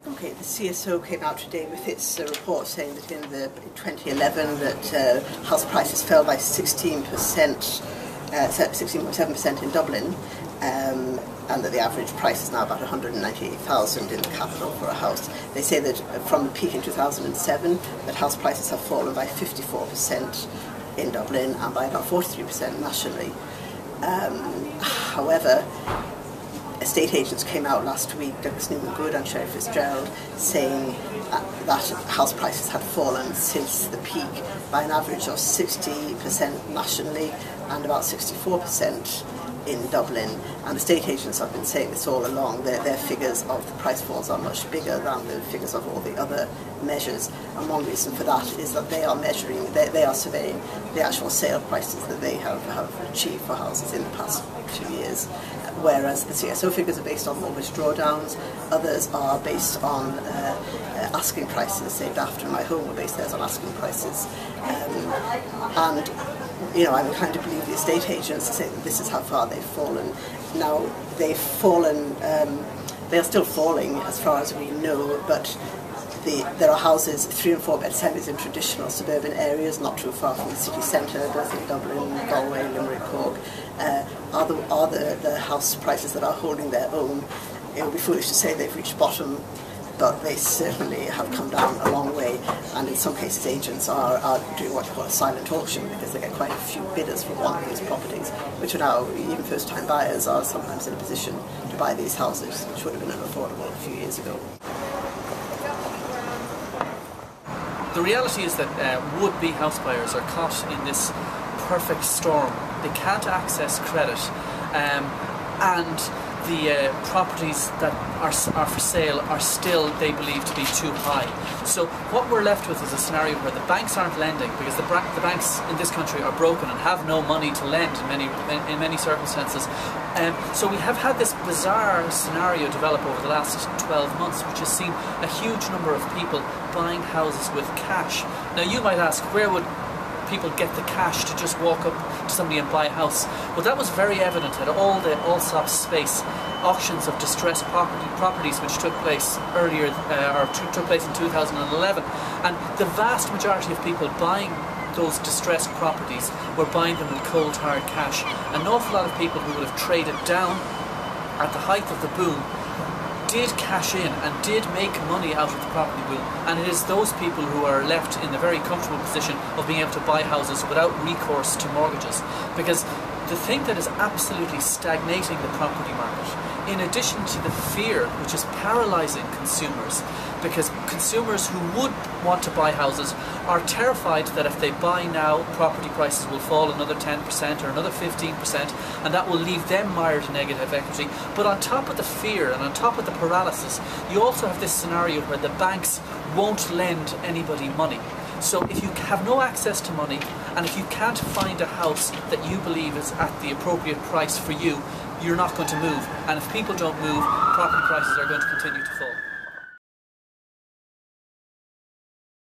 Okay, the CSO came out today with its report saying that in 2011 that house prices fell by 16.7% in Dublin, and that the average price is now about 198,000 in the capital for a house. They say that from the peak in 2007 that house prices have fallen by 54% in Dublin and by about 43% nationally. However, estate agents came out last week, Douglas Newman Good and Sherry Fitzgerald, saying that house prices had fallen since the peak by an average of 60% nationally and about 64% in Dublin. And estate agents have been saying this all along. Their figures of the price falls are much bigger than the figures of all the other measures. And one reason for that is that they are measuring, they are surveying the actual sale prices that they have achieved for houses in the past 2 years. Whereas the CSO figures are based on mortgage drawdowns, others are based on asking prices. Saved After My Home were based theirs on asking prices. And you know, I'm inclined to believe the estate agents say that this is how far they've fallen. Now, they've fallen, they are still falling as far as we know, but there are houses, 3 and 4 bed semis in traditional suburban areas, not too far from the city centre, both in Dublin, Galway, Limerick, Cork, are the house prices that are holding their own. It would be foolish to say they've reached bottom, but they certainly have come down a long way, and in some cases agents are doing what you call a silent auction, because they get quite a few bidders for one of these properties, which are now, even first-time buyers are sometimes in a position to buy these houses, which would have been unaffordable a few years ago. The reality is that would-be house buyers are caught in this perfect storm. They can't access credit, and the properties that are for sale are still, they believe, to be too high. So what we're left with is a scenario where the banks aren't lending, because the banks in this country are broken and have no money to lend in many circumstances. So we have had this bizarre scenario develop over the last 12 months, which has seen a huge number of people buying houses with cash. Now you might ask, where would people get the cash to just walk up to somebody and buy a house? Well, that was very evident at all the Allsop space auctions of distressed properties which took place earlier, took place in 2011, and the vast majority of people buying those distressed properties were buying them with cold hard cash. An awful lot of people who would have traded down at the height of the boom did cash in and did make money out of the property boom, and it is those people who are left in the very comfortable position of being able to buy houses without recourse to mortgages. Because the thing that is absolutely stagnating the property market, in addition to the fear which is paralysing consumers, because consumers who would want to buy houses are terrified that if they buy now, property prices will fall another 10% or another 15%, and that will leave them mired in negative equity. But on top of the fear and on top of the paralysis, you also have this scenario where the banks won't lend anybody money. So if you have no access to money, and if you can't find a house that you believe is at the appropriate price for you, you're not going to move. And if people don't move, property prices are going to continue to fall.